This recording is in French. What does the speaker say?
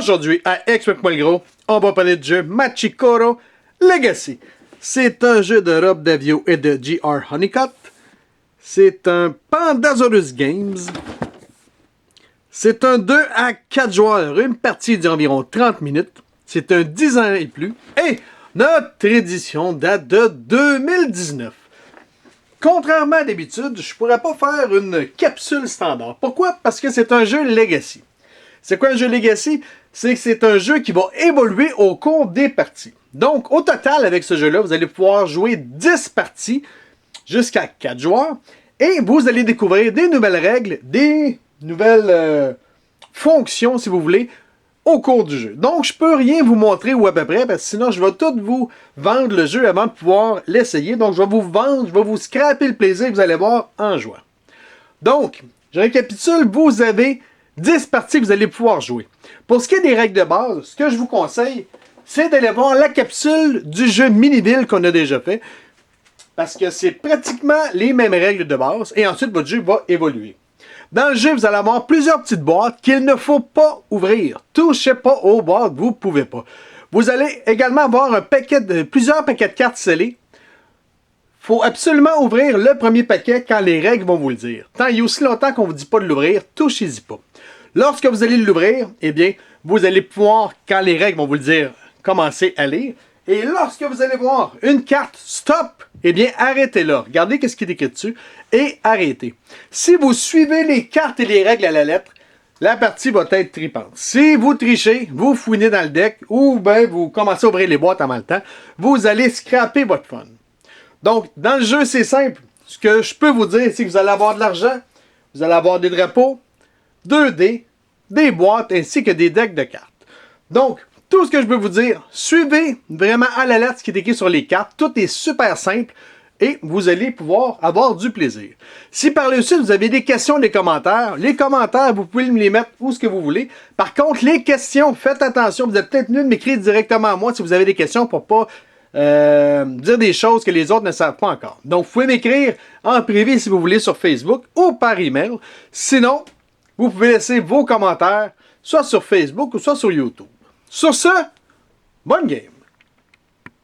Aujourd'hui, à Explique-moi le gros, on va parler du jeu Machikoro Legacy. C'est un jeu de Rob Daviau et de J.R. Honeycutt. C'est un Pandasaurus Games. C'est un 2 à 4 joueurs, une partie d'environ 30 minutes. C'est un 10 ans et plus. Et notre édition date de 2019. Contrairement à d'habitude, je ne pourrais pas faire une capsule standard. Pourquoi? Parce que c'est un jeu Legacy. C'est quoi un jeu Legacy? C'est que c'est un jeu qui va évoluer au cours des parties. Donc, au total, avec ce jeu-là, vous allez pouvoir jouer 10 parties jusqu'à 4 joueurs. Et vous allez découvrir des nouvelles règles, des nouvelles fonctions, si vous voulez, au cours du jeu. Donc, je peux rien vous montrer ou à peu près, parce que sinon, je vais tout vous vendre le jeu avant de pouvoir l'essayer. Donc, je vais vous vendre, je vais vous scraper le plaisir que vous allez voir en jouant. Donc, je récapitule, vous avez 10 parties que vous allez pouvoir jouer. Pour ce qui est des règles de base, ce que je vous conseille, c'est d'aller voir la capsule du jeu Miniville qu'on a déjà fait. Parce que c'est pratiquement les mêmes règles de base. Et ensuite, votre jeu va évoluer. Dans le jeu, vous allez avoir plusieurs petites boîtes qu'il ne faut pas ouvrir. Touchez pas aux boîtes, vous ne pouvez pas. Vous allez également avoir plusieurs paquets de cartes scellées. Il faut absolument ouvrir le premier paquet quand les règles vont vous le dire. Tant il y a aussi longtemps qu'on ne vous dit pas de l'ouvrir, touchez-y pas. Lorsque vous allez l'ouvrir, eh bien, vous allez pouvoir, quand les règles vont vous le dire, commencer à lire. Et lorsque vous allez voir une carte stop, eh bien, arrêtez-la. Regardez ce qui est écrit dessus et arrêtez. Si vous suivez les cartes et les règles à la lettre, la partie va être tripante. Si vous trichez, vous fouinez dans le deck ou bien vous commencez à ouvrir les boîtes en même temps, vous allez scraper votre fun. Donc, dans le jeu, c'est simple. Ce que je peux vous dire, c'est que vous allez avoir de l'argent, vous allez avoir des drapeaux, 2D, des boîtes ainsi que des decks de cartes. Donc, tout ce que je peux vous dire, suivez vraiment à la lettre ce qui est écrit sur les cartes. Tout est super simple et vous allez pouvoir avoir du plaisir. Si par le suite vous avez des questions, des commentaires, les commentaires, vous pouvez me les mettre où ce que vous voulez. Par contre, les questions, faites attention. Vous êtes peut-être venu de m'écrire directement à moi si vous avez des questions pour pas dire des choses que les autres ne savent pas encore. Donc, vous pouvez m'écrire en privé si vous voulez sur Facebook ou par email. Sinon, vous pouvez laisser vos commentaires soit sur Facebook ou soit sur YouTube. Sur ce, bonne game!